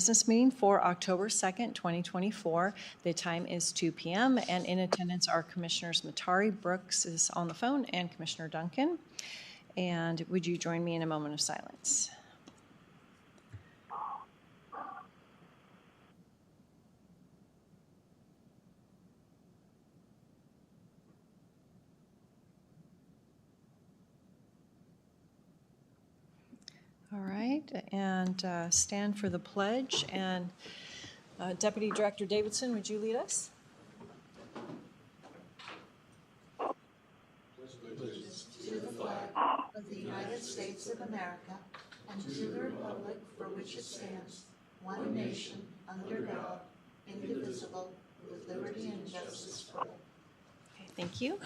Business meeting for October 2nd, 2024. The time is 2 p.m. and in attendance are Commissioners Matari, Brooks is on the phone, and Commissioner Duncan. And would you join me in a moment of silence? All right, and stand for the pledge. And Deputy Director Davidson, would you lead us? Allegiance to the flag of the United States of America and to the republic for which it stands, one nation, under God, indivisible, with liberty and justice for all. Okay, thank you.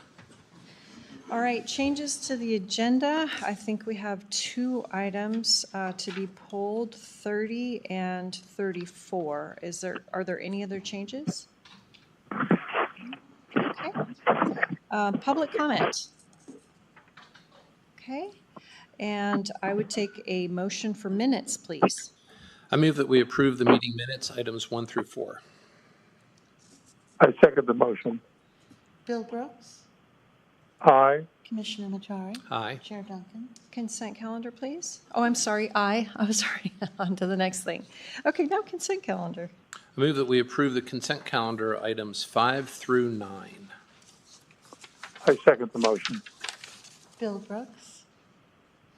All right, changes to the agenda. I think we have two items to be pulled, 30 and 34. Are there any other changes? Okay. Public comment. Okay. And I would take a motion for minutes, please. I move that we approve the meeting minutes, items 1 through 4. I second the motion. Bill Brooks, Aye. Commissioner Matari, Aye. Chair Duncan. Consent calendar, please. Oh, I'm sorry. I'm sorry. On to the next thing. Okay, now consent calendar. I move that we approve the consent calendar, items 5 through 9. I second the motion. Bill Brooks,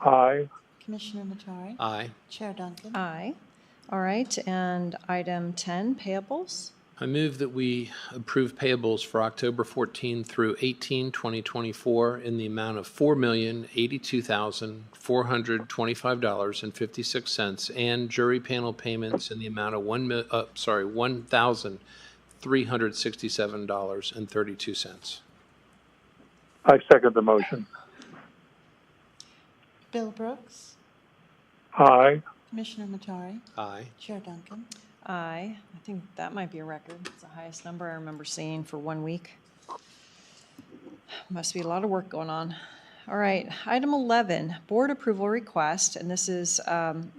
Aye. Commissioner Matari, Aye. Chair Duncan. Aye. All right, and item 10, payables. I move that we approve payables for October 14 through 18, 2024 in the amount of $4,082,425.56 and jury panel payments in the amount of $1,367.32. I second the motion. Bill Brooks, Aye. Commissioner Matari, Aye. Chair Duncan. Aye. I think that might be a record. It's the highest number I remember seeing for 1 week. Must be a lot of work going on. All right, item 11, board approval request, and this is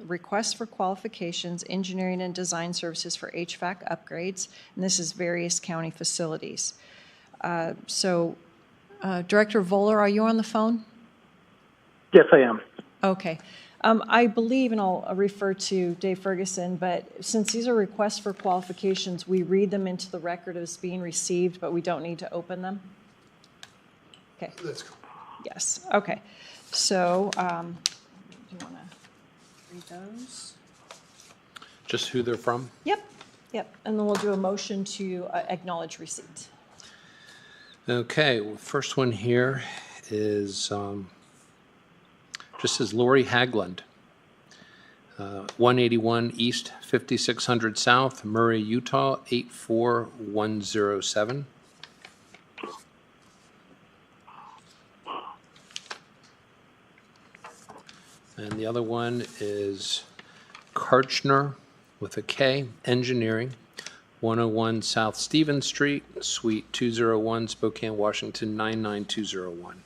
request for qualifications, engineering and design services for HVAC upgrades, and this is various county facilities. Director Voller, are you on the phone? Yes, I am. Okay. I believe, and I'll refer to Dave Ferguson, but since these are requests for qualifications, we read them into the record as being received, but we don't need to open them? Okay. Let's go. Yes, okay. So, do you want to read those? Just who they're from? Yep, and then we'll do a motion to acknowledge receipt. Okay, well, first one here is just says Lori Hagland, 181 East, 5600 South, Murray, Utah, 84107. And the other one is Karchner with a K, Engineering, 101 South Stevens Street, Suite 201, Spokane, Washington, 99201.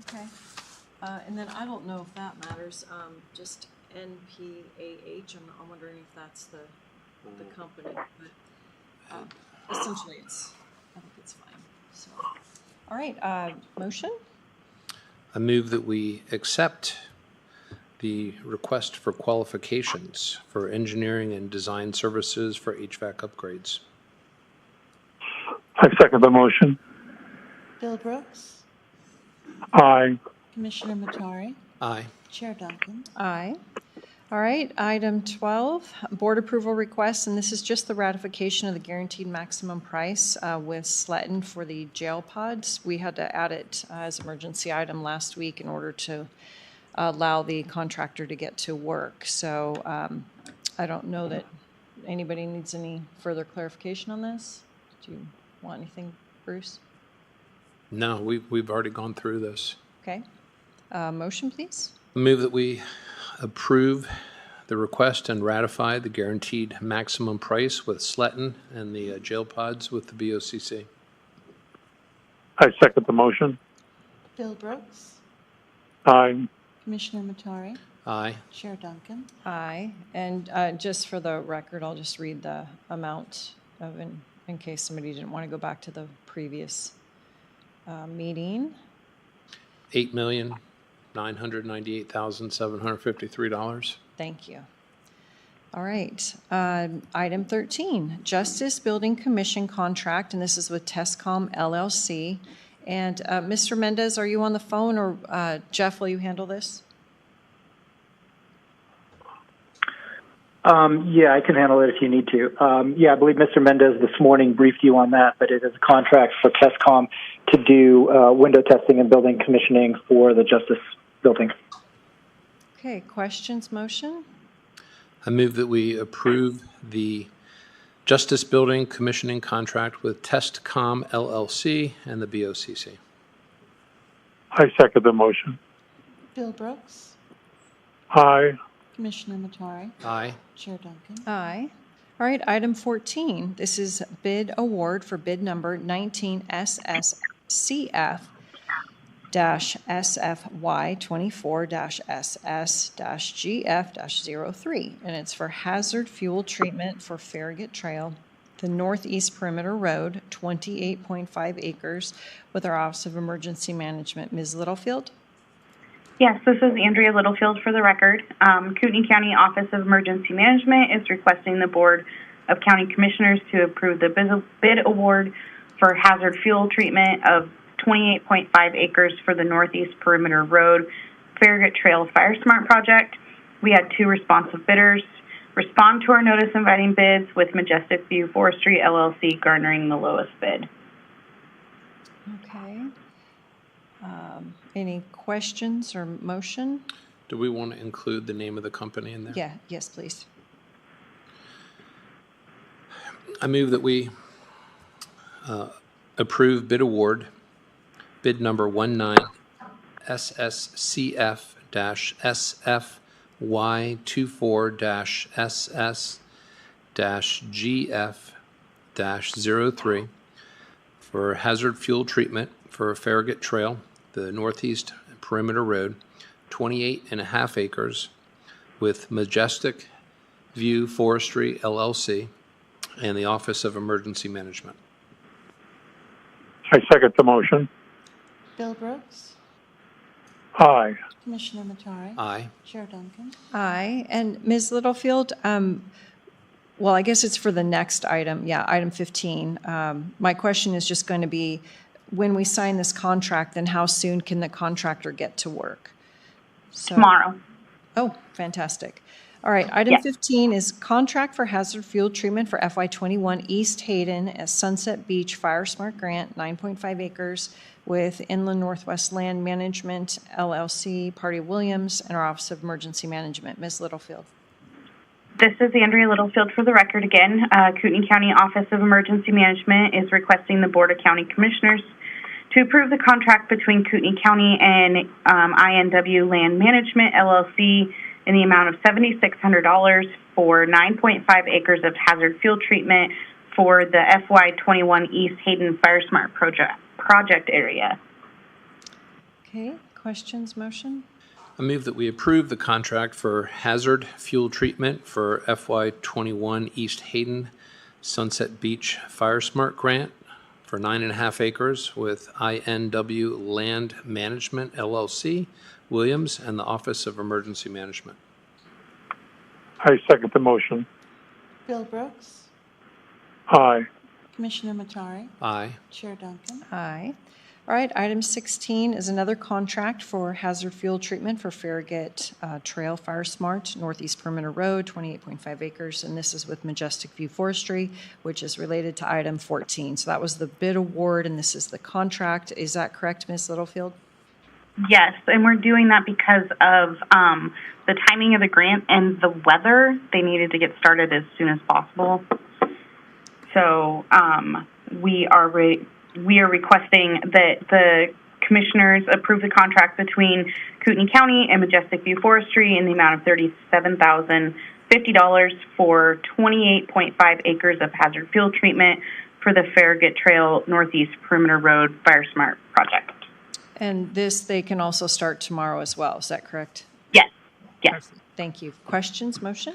Okay. And then I don't know if that matters, just NPAH, I'm wondering if that's the company, but essentially I think it's fine. So, all right, motion? I move that we accept the request for qualifications for engineering and design services for HVAC upgrades. I second the motion. Bill Brooks, Aye. Commissioner Matari, Aye. Chair Duncan. Aye. All right, item 12, board approval request, and this is just the ratification of the guaranteed maximum price with Sletten for the jail pods. We had to add it as emergency item last week in order to allow the contractor to get to work. So I don't know that anybody needs any further clarification on this. Do you want anything, Bruce? No, we've already gone through this. Okay. Motion, please. I move that we approve the request and ratify the guaranteed maximum price with Sletten and the jail pods with the BOCC. I second the motion. Bill Brooks, Aye. Commissioner Matari, Aye. Chair Duncan. Aye. And just for the record, I'll just read the amount of, in case somebody didn't want to go back to the previous meeting. $8,998,753. Thank you. All right. Item 13, Justice Building Commission contract, and this is with TestComm LLC. And Mr. Mendez, are you on the phone, or Jeff, will you handle this? Yeah, I can handle it if you need to. Yeah, I believe Mr. Mendez this morning briefed you on that, but it is a contract for TestComm to do window testing and building commissioning for the Justice Building. Okay, questions, motion? I move that we approve the Justice Building Commissioning Contract with TestComm LLC and the BOCC. I second the motion. Bill Brooks. Aye. Commissioner Matari. Aye. Chair Duncan. Aye. All right, item 14, this is bid award for bid number 19SSCF-SFY24-SS-GF-03, and it's for hazard fuel treatment for Farragut Trail, the Northeast Perimeter Road, 28.5 acres, with our Office of Emergency Management. Ms. Littlefield? Yes, this is Andrea Littlefield for the record. Kootenai County Office of Emergency Management is requesting the Board of County Commissioners to approve the bid award for hazard fuel treatment of 28.5 acres for the Northeast Perimeter Road Farragut Trail FireSmart project. We had 2 responsive bidders respond to our notice inviting bids, with Majestic View Forestry LLC garnering the lowest bid. Okay. Any questions or motion? Do we want to include the name of the company in there? Yeah, yes, please. I move that we approve bid award, bid number 19SSCF-SFY24-SS-GF-03 for hazard fuel treatment for Farragut Trail, the Northeast Perimeter Road, 28.5 acres, with Majestic View Forestry LLC and the Office of Emergency Management. I second the motion. Bill Brooks. Aye. Commissioner Matari. Aye. Chair Duncan. Aye. And Ms. Littlefield, well, I guess it's for the next item. Yeah, item 15. My question is just going to be, when we sign this contract, then how soon can the contractor get to work? So, Tomorrow. oh, fantastic. All right, item 15 is contract for hazard fuel treatment for FY21 East Hayden as Sunset Beach FireSmart grant, 9.5 acres, with Inland Northwest Land Management, LLC, Party Williams, and our Office of Emergency Management. Ms. Littlefield. This is Andrea Littlefield for the record again. Kootenai County Office of Emergency Management is requesting the Board of County Commissioners to approve the contract between Kootenai County and INW Land Management, LLC, in the amount of $7,600 for 9.5 acres of hazard fuel treatment for the FY21 East Hayden FireSmart project area. Okay, questions, motion? I move that we approve the contract for hazard fuel treatment for FY21 East Hayden Sunset Beach FireSmart grant for 9.5 acres with INW Land Management, LLC, Williams, and the Office of Emergency Management. I second the motion. Bill Brooks. Aye. Commissioner Matari. Aye. Chair Duncan. Aye. All right, item 16 is another contract for hazard fuel treatment for Farragut Trail FireSmart, Northeast Perimeter Road, 28.5 acres, and this is with Majestic View Forestry, which is related to item 14. So that was the bid award, and this is the contract. Is that correct, Ms. Littlefield? Yes, and we're doing that because of the timing of the grant and the weather. They needed to get started as soon as possible. So we are requesting that the commissioners approve the contract between Kootenai County and Majestic View Forestry in the amount of $37,050 for 28.5 acres of hazard fuel treatment for the Farragut Trail Northeast Perimeter Road FireSmart project. And this, they can also start tomorrow as well. Is that correct? Yes, Yes. Thank you. Questions, motion?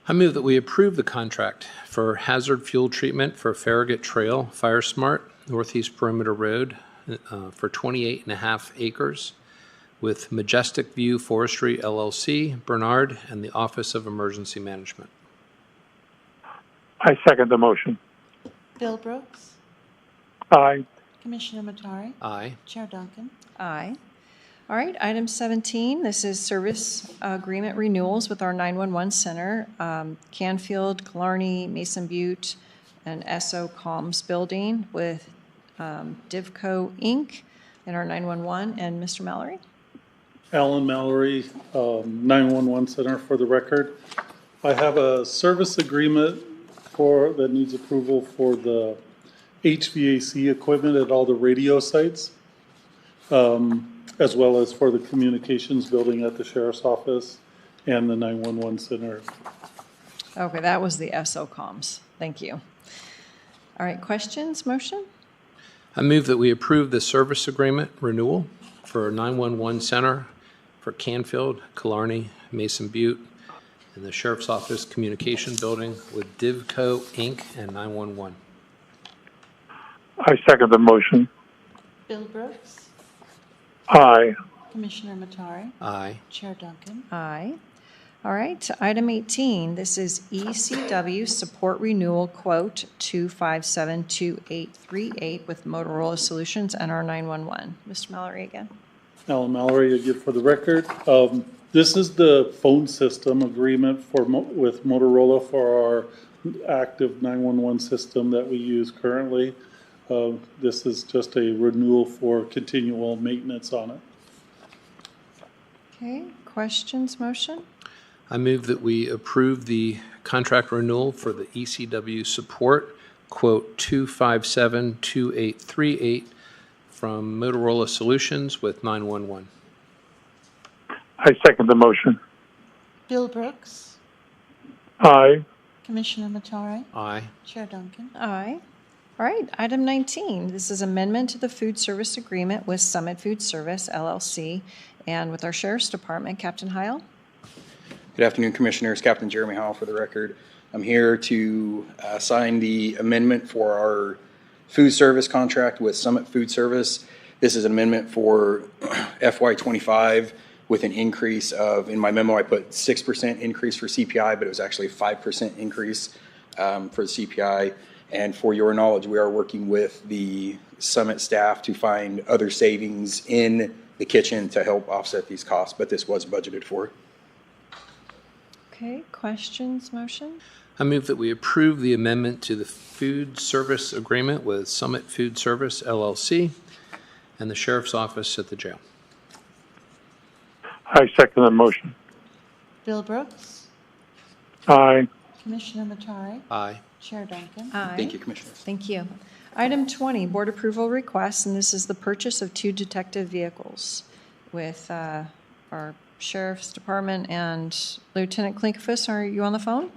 I move that we approve the contract for hazard fuel treatment for Farragut Trail, FireSmart, Northeast Perimeter Road, for 28.5 acres with Majestic View Forestry LLC, Bernhard, and the Office of Emergency Management. I second the motion. Bill Brooks, Aye. Commissioner Matari, Aye. Chair Duncan. Aye. All right, item 17, this is service agreement renewals with our 911 center, Canfield, Killarney, Mason Butte, and SO Comms building with DIVCO Inc. in our 911. And Mr. Mallory? Alan Mallory, 911 Center for the record. I have a service agreement that needs approval for the HVAC equipment at all the radio sites, as well as for the communications building at the sheriff's office and the 911 center. Okay, that was the SO Comms. Thank you. All right, questions, motion? I move that we approve the service agreement renewal for 911 Center for Canfield, Killarney, Mason Butte, and the Sheriff's Office Communication Building with DIVCO Inc. and 911. I second the motion. Bill Brooks, Aye. Commissioner Matari, Aye. Chair Duncan. Aye. All right, item 18, this is ECW support renewal quote 2572838 with Motorola Solutions and our 911. Mr. Mallory again. Alan Mallory, again for the record. This is the phone system agreement with Motorola for our active 911 system that we use currently. This is just a renewal for continual maintenance on it. Okay, questions, motion? I move that we approve the contract renewal for the ECW support, quote 2572838 from Motorola Solutions with 911. I second the motion. Bill Brooks, Aye. Commissioner Matari, Aye. Chair Duncan. Aye. All right, item 19, this is amendment to the food service agreement with Summit Food Service LLC and with our Sheriff's Department, Captain Heil. Good afternoon, Commissioners. Captain Jeremy Howell for the record. I'm here to sign the amendment for our food service contract with Summit Food Service. This is an amendment for FY25 with an increase of, in my memo I put 6% increase for CPI, but it was actually a 5% increase for the CPI. And for your knowledge, we are working with the Summit staff to find other savings in the kitchen to help offset these costs, but this was budgeted for. Okay, questions, motion? I move that we approve the amendment to the food service agreement with Summit Food Service LLC and the Sheriff's Office at the jail. I second the motion. Bill Brooks, Aye. Commissioner Matari, Aye. Chair Duncan. Aye. Thank you, Commissioners. Thank you. Item 20, board approval requests, and this is the purchase of 2 detective vehicles with our Sheriff's Department and Lieutenant Klinkfuss. Are you on the phone?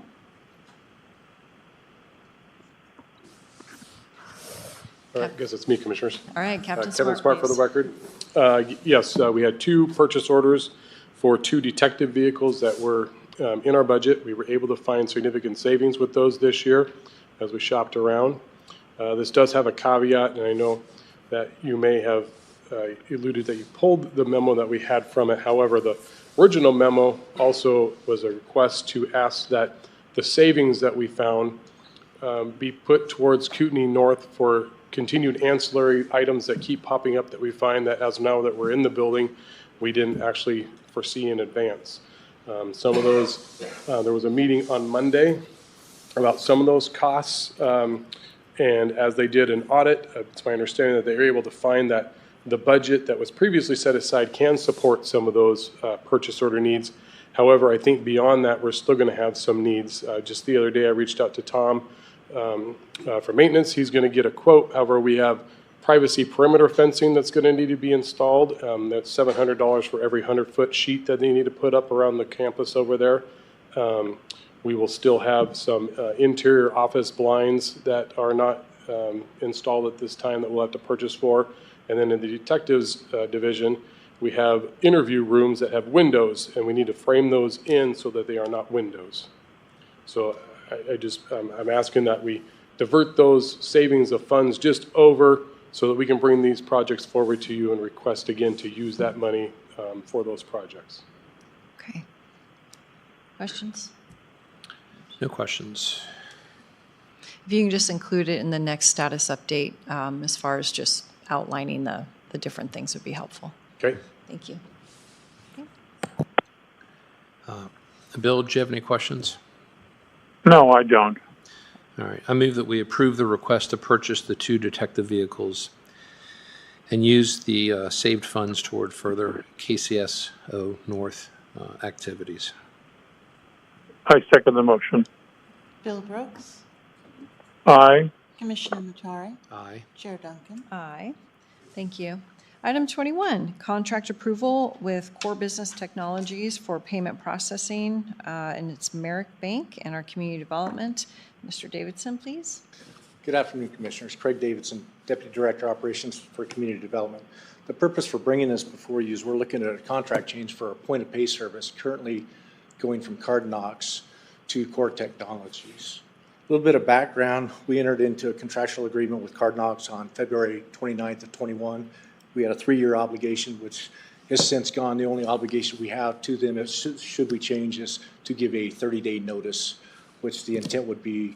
I guess it's me, Commissioners. All right, Captain Kevin Smart, Smart for the please. record. Yes, we had 2 purchase orders for 2 detective vehicles that were in our budget. We were able to find significant savings with those this year as we shopped around. This does have a caveat, and I know that you may have alluded that you pulled the memo that we had from it. However, the original memo also was a request to ask that the savings that we found be put towards Kootenai North for continued ancillary items that keep popping up that we find that as now that we're in the building, we didn't actually foresee in advance. Some of those, there was a meeting on Monday about some of those costs, and as they did an audit, it's my understanding that they were able to find that the budget that was previously set aside can support some of those purchase order needs. However, I think beyond that, we're still going to have some needs. Just the other day, I reached out to Tom for maintenance. He's going to get a quote. However, we have privacy perimeter fencing that's going to need to be installed. That's $700 for every 100-foot sheet that they need to put up around the campus over there. We will still have some interior office blinds that are not installed at this time that we'll have to purchase for. And then in the detectives division, We have interview rooms that have windows, and we need to frame those in so that they are not windows. So I'm asking that we divert those savings of funds just over so that we can bring these projects forward to you and request again to use that money for those projects. Okay. Questions? No questions. If you can just include it in the next status update, as far as just outlining the different things would be helpful. Okay. Thank you. Bill, do you have any questions? No, I don't. All right. I move that we approve the request to purchase the 2 detective vehicles and use the saved funds toward further KCSO North activities. I second the motion. Bill Brooks, Aye. Commissioner Matari, Aye. Chair Duncan. Aye. Thank you. Item 21, contract approval with Core Business Technologies for payment processing, and it's Merrick Bank and our community development. Mr. Davidson, please. Good afternoon, Commissioners. Craig Davidson, Deputy Director Operations for Community Development. The purpose for bringing this before you is we're looking at a contract change for a point-of-pay service currently going from CardNox to Core Technologies. A little bit of background, we entered into a contractual agreement with CardNox on February 29th of 21. We had a 3-year obligation, which has since gone. The only obligation we have to them is, should we change this, to give a 30-day notice, which the intent would be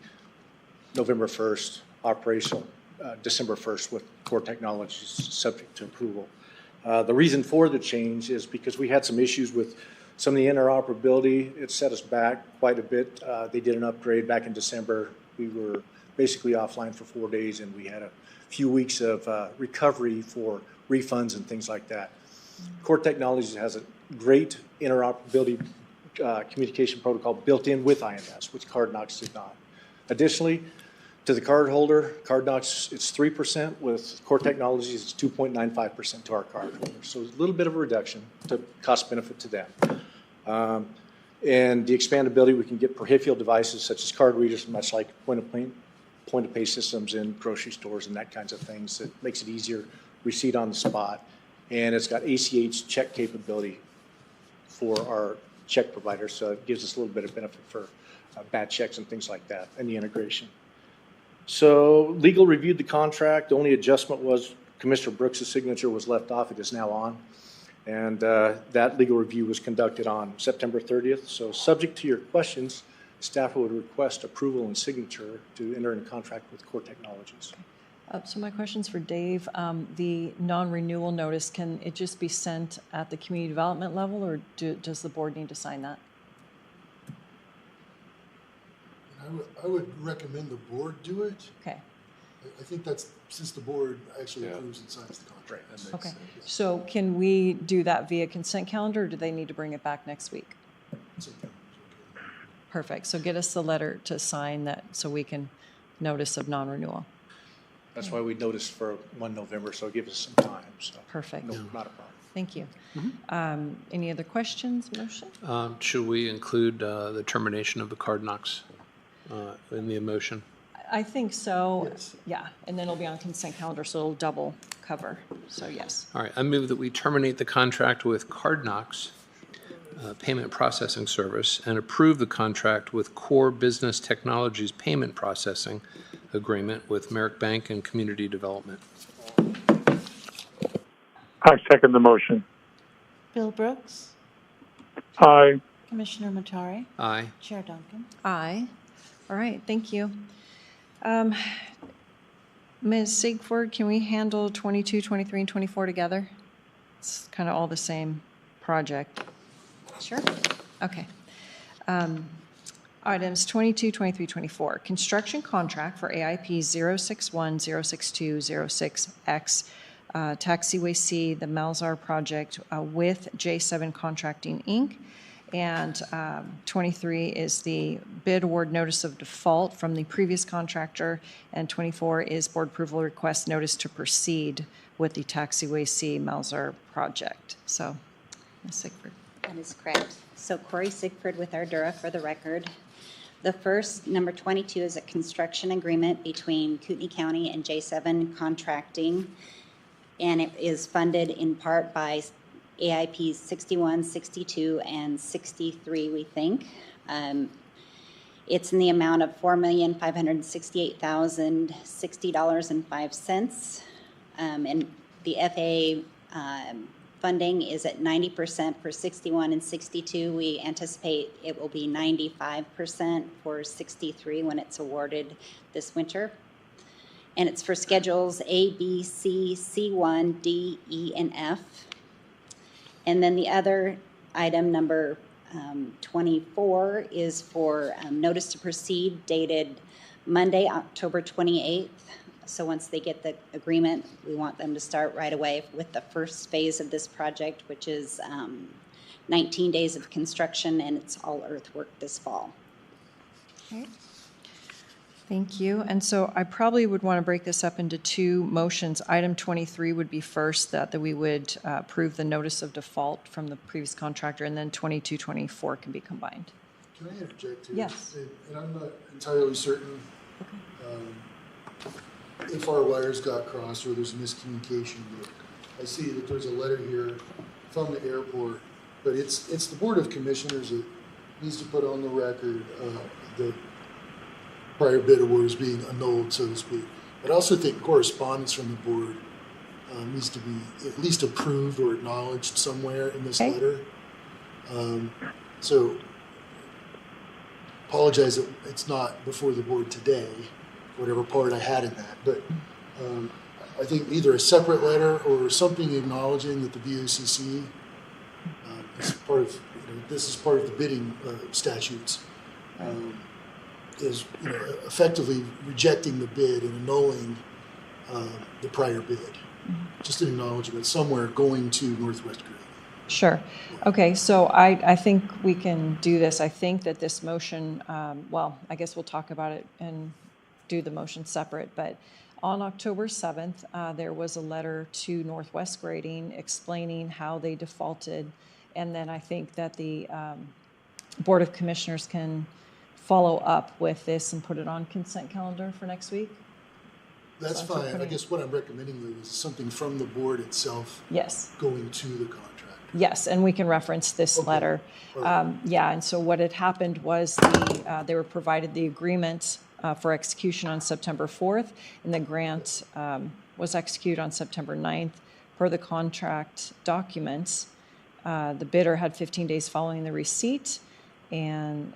November 1st, operational December 1st with Core Technologies, subject to approval. The reason for the change is because we had some issues with some of the interoperability. It set us back quite a bit. They did an upgrade back in December. We were basically offline for 4 days, and we had a few weeks of recovery for refunds and things like that. Core Technologies has a great interoperability communication protocol built in with IMS, which CardNox did not. Additionally, to the cardholder, CardNox, it's 3%. With Core Technologies, it's 2.95% to our cardholder. So it's a little bit of a reduction to cost benefit to them. And the expandability, we can get peripheral devices such as card readers, much like point-of-pay systems in grocery stores and that kinds of things. That makes it easier, receipt on the spot. And it's got ACH check capability for our check providers, so it gives us a little bit of benefit for bad checks and things like that, and the integration. So legal reviewed the contract. The only adjustment was Commissioner Brooks' signature was left off. It is now on. And that legal review was conducted on September 30th. So subject to your questions, staff would request approval and signature to enter into contract with Core Technologies. So my question's for Dave. The non-renewal notice, can it just be sent at the community development level, or does the board need to sign that? I would recommend the board do it. Okay. I think that's, since the board actually approves and signs the contract. That makes Okay. sense. So can we do that via consent calendar, or do they need to bring it back next week? Consent calendar is okay. Perfect. So get us the letter to sign that so we can notice of non-renewal. That's why we noticed for 1 November, so it gives us some time. So Perfect. no, not a problem. Thank you. Any other questions, motion? Should we include the termination of the CardNox in the motion? I think so. Yes. Yeah, and then it'll be on consent calendar, so it'll double cover. So yes. All right, I move that we terminate the contract with CardNox Payment Processing Service and approve the contract with Core Business Technologies Payment Processing Agreement with Merrick Bank and Community Development. I second the motion. Bill Brooks, Aye. Commissioner Matari, Aye. Chair Duncan. Aye. All right, thank you. Ms. Sigford, can we handle 22, 23, and 24 together? It's kind of all the same project. Sure. Okay. Items 22, 23, 24. Construction contract for AIP 061-062-06X, Taxiway C, the MALSR project with J7 Contracting, Inc. And 23 is the bid award notice of default from the previous contractor, and 24 is board approval request notice to proceed with the Taxiway C MALSR project. So, Ms. Sigford. That is correct. So Corey Sigford with Ardura for the record. The first, number 22, is a construction agreement between Kootenai County and J7 Contracting, and it is funded in part by AIPs 61, 62, and 63, we think. It's in the amount of $4,568,060.05. And the FAA funding is at 90% for 61 and 62. We anticipate it will be 95% for 63 when it's awarded this winter. And it's for schedules A, B, C, C1, D, E, and F. And then the other item, number 24, is for notice to proceed dated Monday, October 28th. So once they get the agreement, we want them to start right away with the first phase of this project, which is 19 days of construction, and it's all earthwork this fall. Okay. Thank you. And so I probably would want to break this up into two motions. Item 23 would be first, that we would approve the notice of default from the previous contractor, and then 22, 24 can be combined. Can I interject here? Yes. And I'm not entirely certain if our wires got crossed or there's a miscommunication, but I see that there's a letter here from the airport, but it's the Board of Commissioners that needs to put on the record the prior bid award is being annulled, so to speak. But I also think correspondence from the board needs to be at least approved or acknowledged somewhere in this letter. So apologize that it's not before the board today, whatever part I had in that. But I think either a separate letter or something acknowledging that the BOCC is part of, this is part of the bidding statutes. Is effectively rejecting the bid and annulling the prior bid. Just an acknowledgement somewhere going to Northwest Grid. Sure. Okay, so I think we can do this. I think that this motion, well, I guess we'll talk about it and do the motion separate, but on October 7th, there was a letter to Northwest Grading explaining how they defaulted, and then I think that the Board of Commissioners can follow up with this and put it on consent calendar for next week? That's fine. I guess what I'm recommending though is something from the board itself. Yes. Going to the contractor. Yes, and we can reference this letter. Right. Yeah, and so what had happened was they were provided the agreement for execution on September 4th, and the grant was executed on September 9th. Per the contract documents, the bidder had 15 days following the receipt and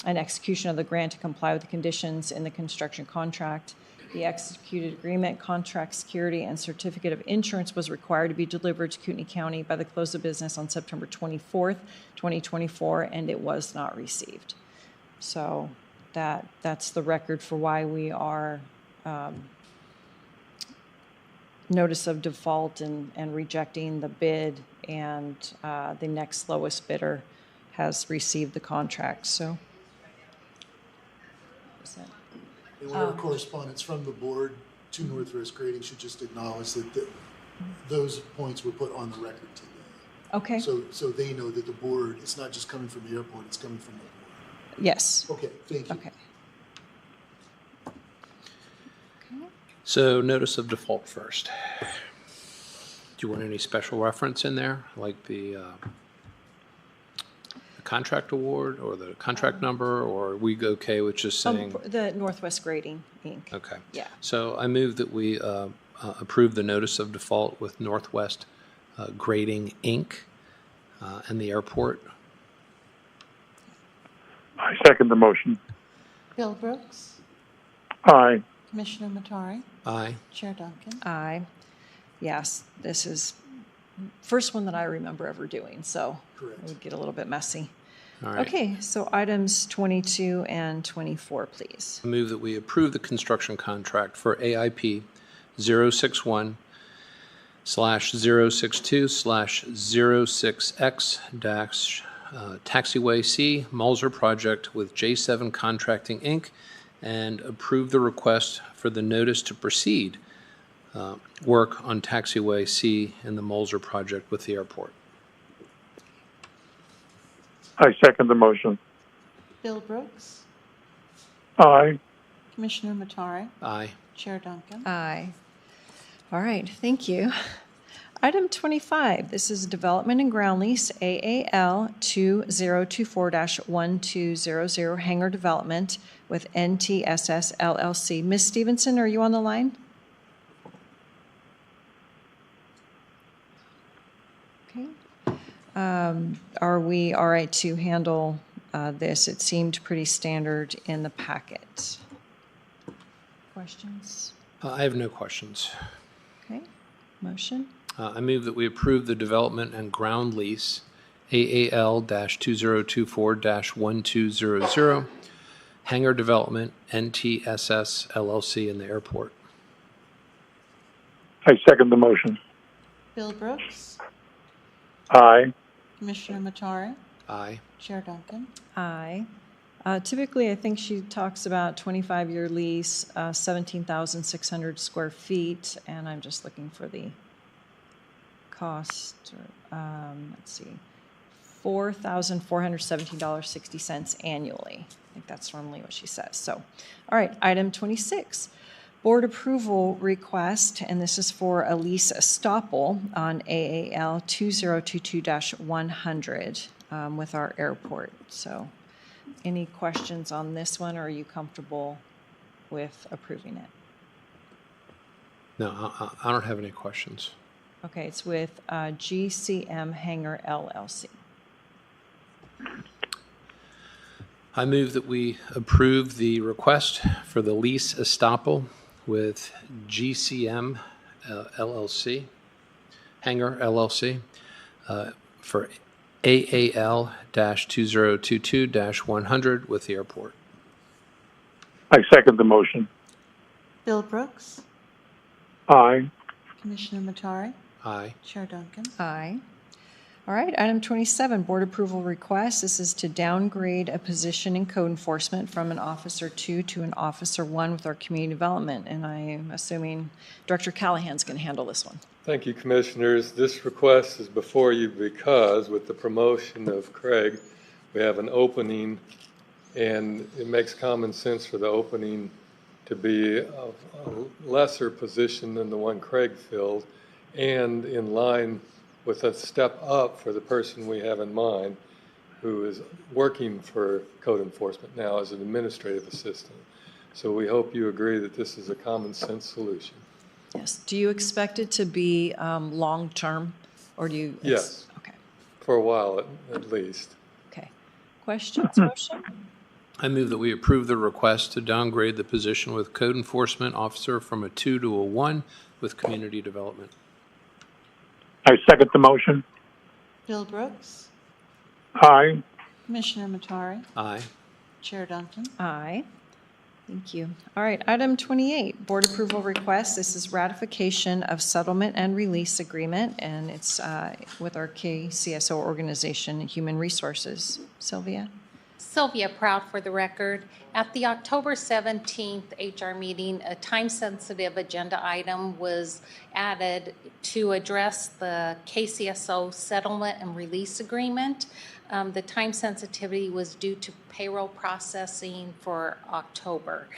an execution of the grant to comply with the conditions in the construction contract. The executed agreement, contract security, and certificate of insurance was required to be delivered to Kootenai County by the close of business on September 24th, 2024, and it was not received. So that's the record for why we are notice of default and rejecting the bid, and the next lowest bidder has received the contract. So. And whatever correspondence from the board to Northwest Grading should just acknowledge that those points were put on the record today. Okay. So they know that the board, it's not just coming from the airport, it's coming from the board. Yes. Okay, thank you. Okay. So notice of default first. Do you want any special reference in there, like the contract award or the contract number, or are we okay with just saying? The Northwest Grading, Inc. Okay. Yeah. So I move that we approve the notice of default with Northwest Grading, Inc. And the airport. I second the motion. Bill Brooks, Aye. Commissioner Matari, Aye. Chair Duncan. Aye. Yes, this is first one that I remember ever doing, so Correct. it would get a little bit messy. All right. Okay, so items 22 and 24, please. I move that we approve the construction contract for AIP 061/062/06X- Taxiway C-MALSR project with J7 Contracting, Inc., and approve the request for the notice to proceed work on Taxiway C and the MALSR project with the airport. I second the motion. Bill Brooks, Aye. Commissioner Matari, Aye. Chair Duncan. Aye. All right, thank you. Item 25, this is Development and Ground Lease, AAL 2024-1200 Hangar Development with NTSS LLC. Ms. Stevenson, are you on the line? Okay. Are we all right to handle this? It seemed pretty standard in the packet. Questions? I have no questions. Okay. Motion? I move that we approve the development and ground lease, AAL-2024-1200, Hangar Development, NTSS LLC in the airport. I second the motion. Bill Brooks, Aye. Commissioner Matari, Aye. Chair Duncan. Aye. Typically, I think she talks about 25-year lease, 17,600 square feet, and I'm just looking for the cost. Let's see, $4,417.60 annually. I think that's normally what she says. So, all right, item 26. Board approval request, and this is for a lease estoppel on AAL 2022-100 with our airport. So any questions on this one, or are you comfortable with approving it? No, I don't have any questions. Okay, it's with GCM Hangar LLC. I move that we approve the request for the lease estoppel with GCM LLC, Hangar LLC, for AAL-2022-100 with the airport. I second the motion. Bill Brooks, Aye. Commissioner Matari, Aye. Chair Duncan. Aye. All right, item 27, board approval request. This is to downgrade a position in code enforcement from an officer 2 to an officer 1 with our community development. And I'm assuming Director Callahan's going to handle this one. Thank you, Commissioners. This request is before you because with the promotion of Craig, we have an opening, and it makes common sense for the opening to be of a lesser position than the one Craig filled, and in line with a step up for the person we have in mind who is working for code enforcement now as an administrative assistant. So we hope you agree that this is a common sense solution. Yes. Do you expect it to be long-term, or do you? Yes. Okay. For a while at least. Okay. Questions, motion? I move that we approve the request to downgrade the position with code enforcement officer from a 2 to a 1 with community development. I second the motion. Bill Brooks, Aye. Commissioner Matari, Aye. Chair Duncan. Aye. Thank you. All right, item 28, board approval request. This is ratification of settlement and release agreement, and it's with our KCSO organization, Human Resources. Sylvia? Sylvia Proud for the record. At the October 17th HR meeting, a time-sensitive agenda item was added to address the KCSO settlement and release agreement. The time sensitivity was due to payroll processing for October.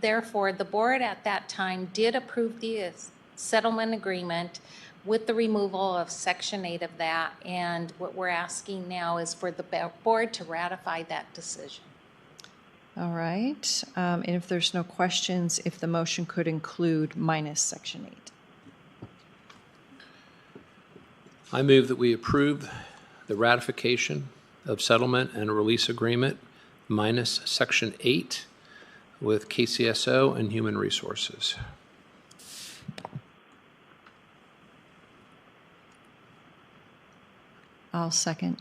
Therefore, the board at that time did approve the settlement agreement with the removal of Section 8 of that, and what we're asking now is for the board to ratify that decision. All right, and if there's no questions, if the motion could include minus Section 8. I move that we approve the ratification of settlement and release agreement minus Section 8 with KCSO and Human Resources. I'll second.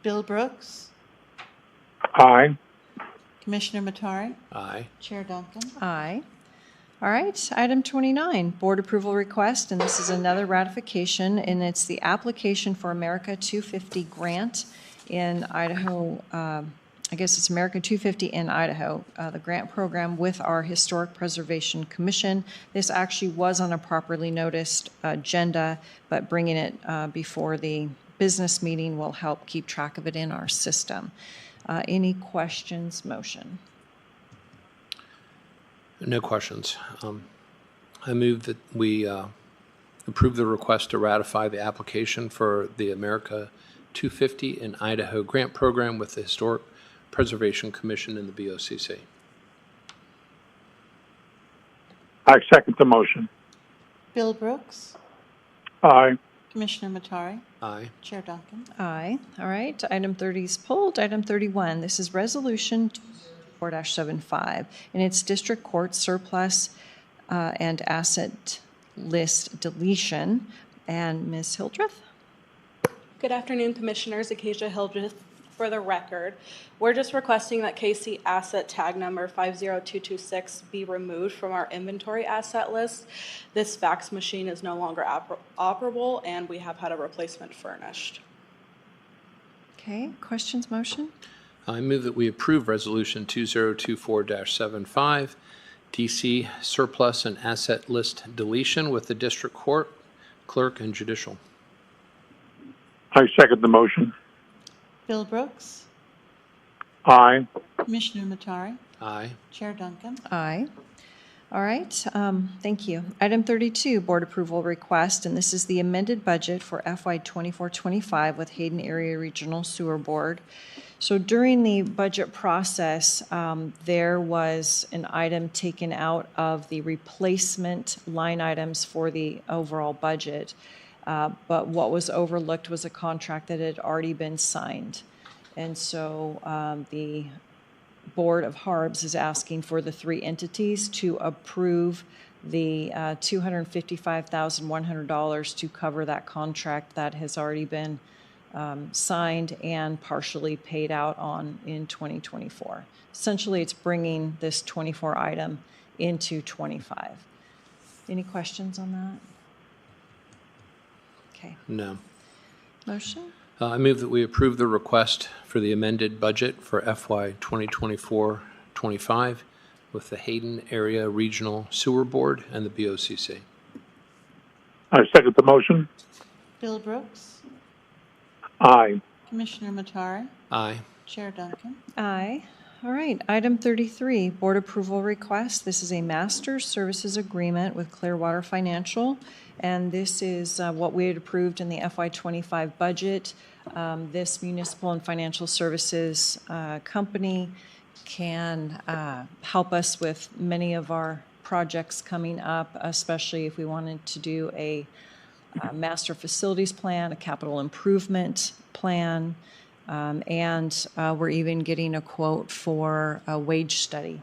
Bill Brooks, Aye. Commissioner Matari, Aye. Chair Duncan. Aye. All right, item 29, board approval request, and this is another ratification, and it's the application for America 250 grant in Idaho. I guess it's America 250 in Idaho, the grant program with our Historic Preservation Commission. This actually was on a properly noticed agenda, but bringing it before the business meeting will help keep track of it in our system. Any questions, motion? No questions. I move that we Approve the request to ratify the application for the America 250 in Idaho grant program with the Historic Preservation Commission and the BOCC. I second the motion. Bill Brooks, Aye. Commissioner Matari, Aye. Chair Duncan. Aye. All right, item 30 is pulled. Item 31, this is Resolution 4-75, and it's District Court Surplus and Asset List Deletion. And Ms. Hildreth? Good afternoon, Commissioners. Acacia Hildreth for the record. We're just requesting that KC asset tag number 50226 be removed from our inventory asset list. This fax machine is no longer operable, and we have had a replacement furnished. Okay, questions, motion? I move that we approve Resolution 2024-75, DC surplus and asset list deletion with the District Court, Clerk, and Judicial. I second the motion. Bill Brooks, Aye. Commissioner Matari, Aye. Chair Duncan. Aye. All right, thank you. Item 32, board approval request, and this is the amended budget for FY 24-25 with Hayden Area Regional Sewer Board. So during the budget process, there was an item taken out of the replacement line items for the overall budget. But what was overlooked was a contract that had already been signed. And so the Board of Harbs is asking for the three entities to approve the $255,100 to cover that contract that has already been signed and partially paid out on in 2024. Essentially, it's bringing this 24 item into 25. Any questions on that? Okay. No. Motion? I move that we approve the request for the amended budget for FY 2024-25 with the Hayden Area Regional Sewer Board and the BOCC. I second the motion. Bill Brooks, Aye. Commissioner Matari, Aye. Chair Duncan. Aye. All right, item 33, board approval request. This is a master services agreement with Clearwater Financial, and this is what we had approved in the FY25 budget. This municipal and financial services company can help us with many of our projects coming up, especially if we wanted to do a master facilities plan, a capital improvement plan, and we're even getting a quote for a wage study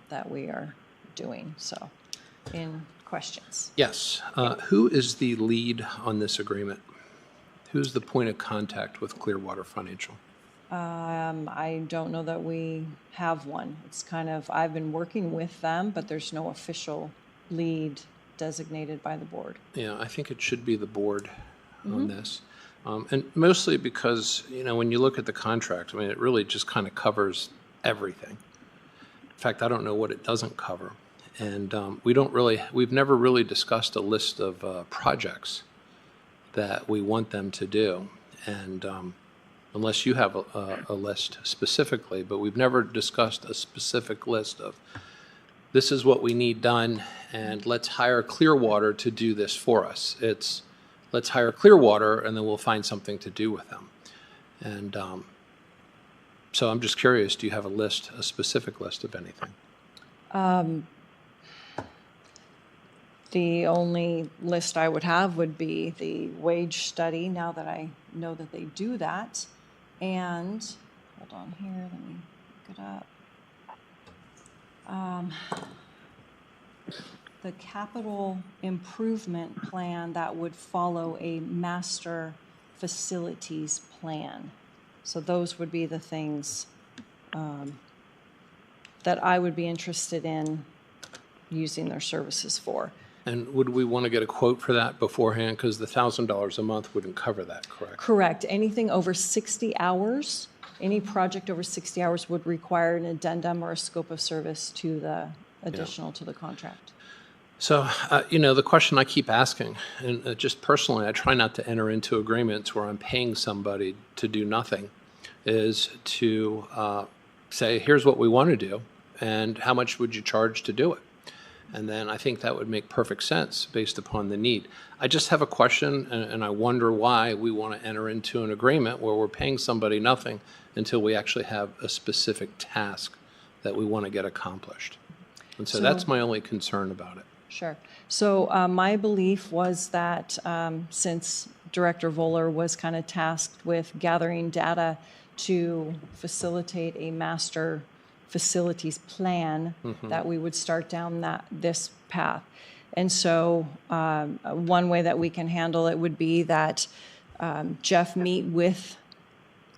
that we are doing. So, in questions? Yes. Who is the lead on this agreement? Who's the point of contact with Clearwater Financial? I don't know that we have one. It's kind of, I've been working with them, but there's no official lead designated by the board. Yeah, I think it should be the board on this. And mostly because, you know, when you look at the contract, I mean, it really just kind of covers everything. In fact, I don't know what it doesn't cover. And we've never really discussed a list of projects that we want them to do. And unless you have a list specifically, but we've never discussed a specific list of this is what we need done, and let's hire Clearwater to do this for us. It's let's hire Clearwater, and then we'll find something to do with them. And so I'm just curious, do you have a specific list of anything? The only list I would have would be the wage study, now that I know that they do that. And, hold on here, let me look it up. The capital improvement plan that would follow a master facilities plan. So those would be the things that I would be interested in using their services for. And would we want to get a quote for that beforehand? Because the $1,000 a month wouldn't cover that, correct? Correct. Anything over 60 hours, any project over 60 hours would require an addendum or a scope of service to the additional to the contract. So, you know, the question I keep asking, and just personally, I try not to enter into agreements where I'm paying somebody to do nothing, is to say, here's what we want to do, and how much would you charge to do it? And then I think that would make perfect sense based upon the need. I just have a question, and I wonder why we want to enter into an agreement where we're paying somebody nothing until we actually have a specific task that we want to get accomplished. And so that's my only concern about it. Sure. So my belief was that since Director Voller was kind of tasked with gathering data to facilitate a master facilities plan, that we would start down this path. And so one way that we can handle it would be that Jeff meet with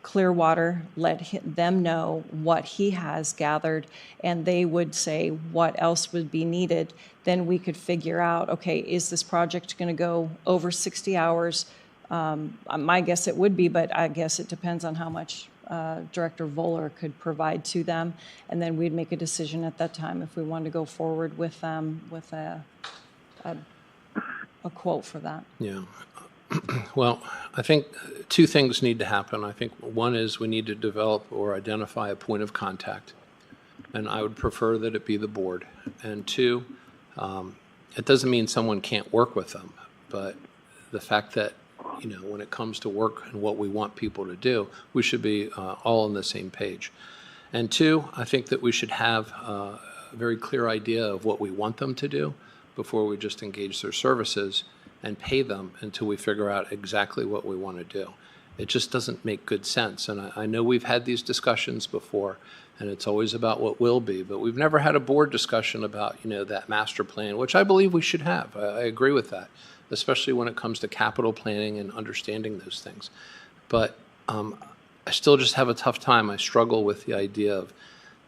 Clearwater, let them know what he has gathered, and they would say what else would be needed. Then we could figure out, okay, is this project going to go over 60 hours? My guess it would be, but I guess it depends on how much Director Voller could provide to them. And then we'd make a decision at that time if we wanted to go forward with them with a quote for that. Yeah. Well, I think two things need to happen. I think one is we need to develop or identify a point of contact, and I would prefer that it be the board. And two, it doesn't mean someone can't work with them, but the fact that, you know, when it comes to work and what we want people to do, we should be all on the same page. And two, I think that we should have a very clear idea of what we want them to do before we just engage their services and pay them until we figure out exactly what we want to do. It just doesn't make good sense. And I know we've had these discussions before, and it's always about what will be, but we've never had a board discussion about, you know, that master plan, which I believe we should have. I agree with that, especially when it comes to capital planning and understanding those things. But I still just have a tough time. I struggle with the idea of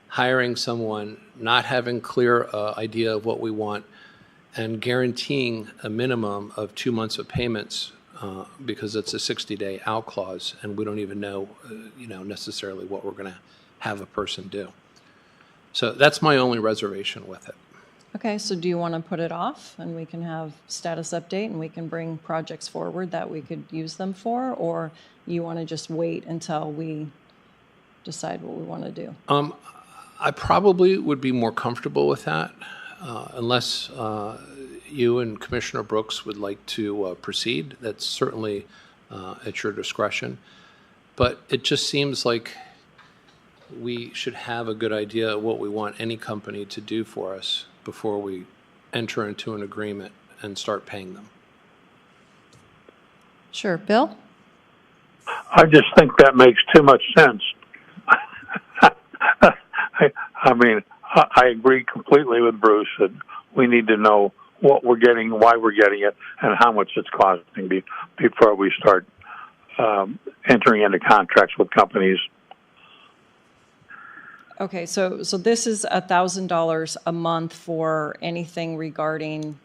hiring someone, not having clear idea of what we want, and guaranteeing a minimum of 2 months of payments because it's a 60-day out clause, and we don't even know, necessarily what we're going to have a person do. So that's my only reservation with it. Okay, so do you want to put it off and we can have status update and we can bring projects forward that we could use them for, or you want to just wait until we decide what we want to do? I probably would be more comfortable with that. Unless you and Commissioner Brooks would like to proceed, that's certainly at your discretion. But it just seems like we should have a good idea of what we want any company to do for us before we enter into an agreement and start paying them. Sure. Bill? I just think that makes too much sense. I mean, I agree completely with Bruce that we need to know what we're getting, why we're getting it, and how much it's costing before we start entering into contracts with companies. Okay, so this is $1,000 a month for anything regarding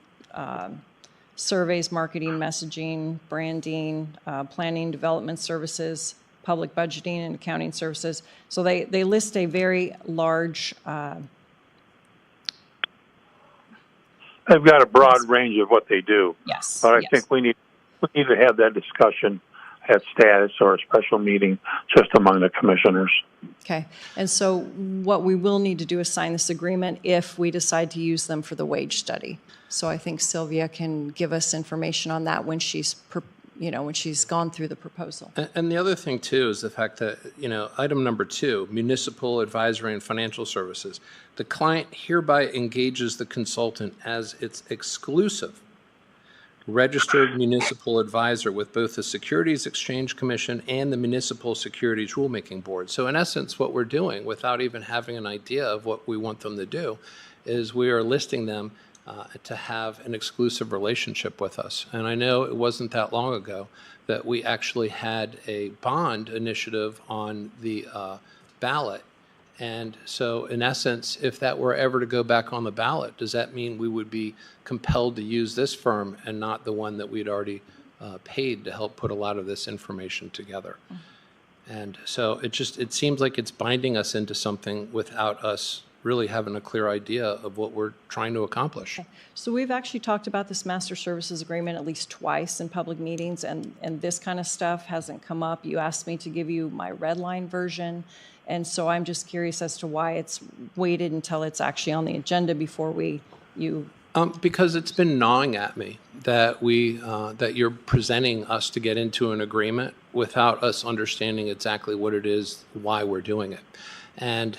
surveys, marketing, messaging, branding, planning, development services, public budgeting, and accounting services. So they list a very large. They've got a broad range of what they do. Yes. But I think we need to have that discussion at status or a special meeting just among the commissioners. Okay, and so what we will need to do is sign this agreement if we decide to use them for the wage study. So I think Sylvia can give us information on that when she's gone through the proposal. And the other thing too is the fact that, item number 2, municipal advisory and financial services. The client hereby engages the consultant as its exclusive registered municipal advisor with both the Securities Exchange Commission and the Municipal Securities Rulemaking Board. So in essence, what we're doing, without even having an idea of what we want them to do, is we are listing them to have an exclusive relationship with us. And I know it wasn't that long ago that we actually had a bond initiative on the ballot. And so in essence, if that were ever to go back on the ballot, does that mean we would be compelled to use this firm and not the one that we'd already paid to help put a lot of this information together? And so it seems like it's binding us into something without us really having a clear idea of what we're trying to accomplish. Okay. So we've actually talked about this master services agreement at least twice in public meetings, and this kind of stuff hasn't come up. You asked me to give you my red line version, and so I'm just curious as to why it's waited until it's actually on the agenda before we you? Because it's been gnawing at me that that you're presenting us to get into an agreement without us understanding exactly what it is, why we're doing it. And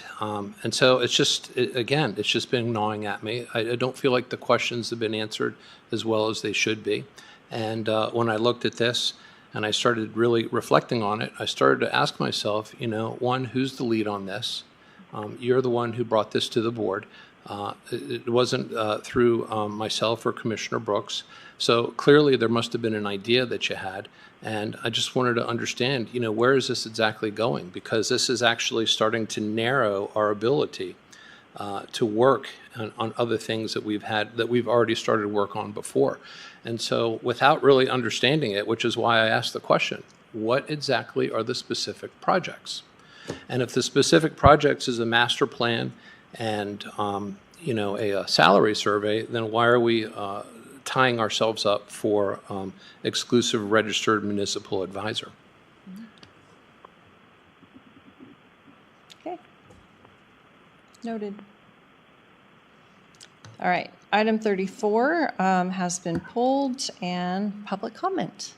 so it's just, again, it's just been gnawing at me. I don't feel like the questions have been answered as well as they should be. And when I looked at this and I started really reflecting on it, I started to ask myself, one, who's the lead on this? You're the one who brought this to the board. It wasn't through myself or Commissioner Brooks. So clearly there must have been an idea that you had. And I just wanted to understand, where is this exactly going? Because this is actually starting to narrow our ability to work on other things that we've already started work on before. And so without really understanding it, which is why I asked the question, what exactly are the specific projects? And if the specific projects is a master plan and, a salary survey, then why are we tying ourselves up for exclusive registered municipal advisor? Okay. Noted. All right. Item 34 has been pulled, and public comment.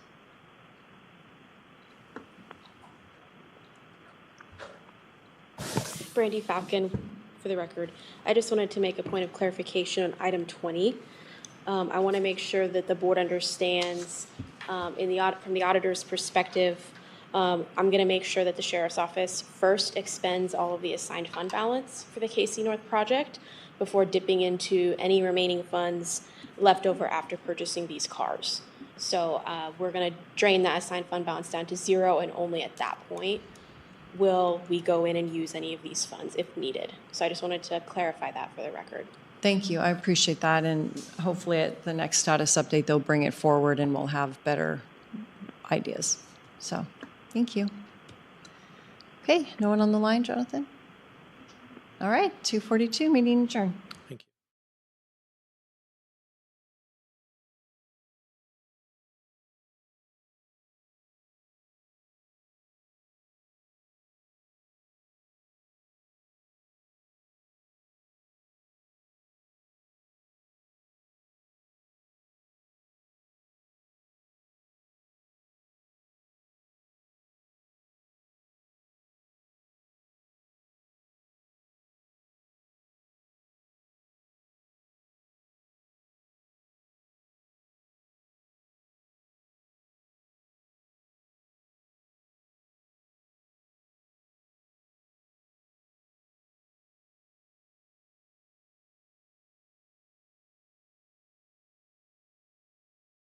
Brandy Falcon, for the record. I just wanted to make a point of clarification on item 20. I want to make sure that the board understands, from the auditor's perspective, I'm going to make sure that the sheriff's office first expends all of the assigned fund balance for the KC North project before dipping into any remaining funds left over after purchasing these cars. So we're going to drain that assigned fund balance down to zero, and only at that point will we go in and use any of these funds if needed. So I just wanted to clarify that for the record. Thank you. I appreciate that. And hopefully at the next status update, they'll bring it forward and we'll have better ideas. So thank you. Okay. No one on the line, Jonathan? All right. 2:42, meeting adjourned.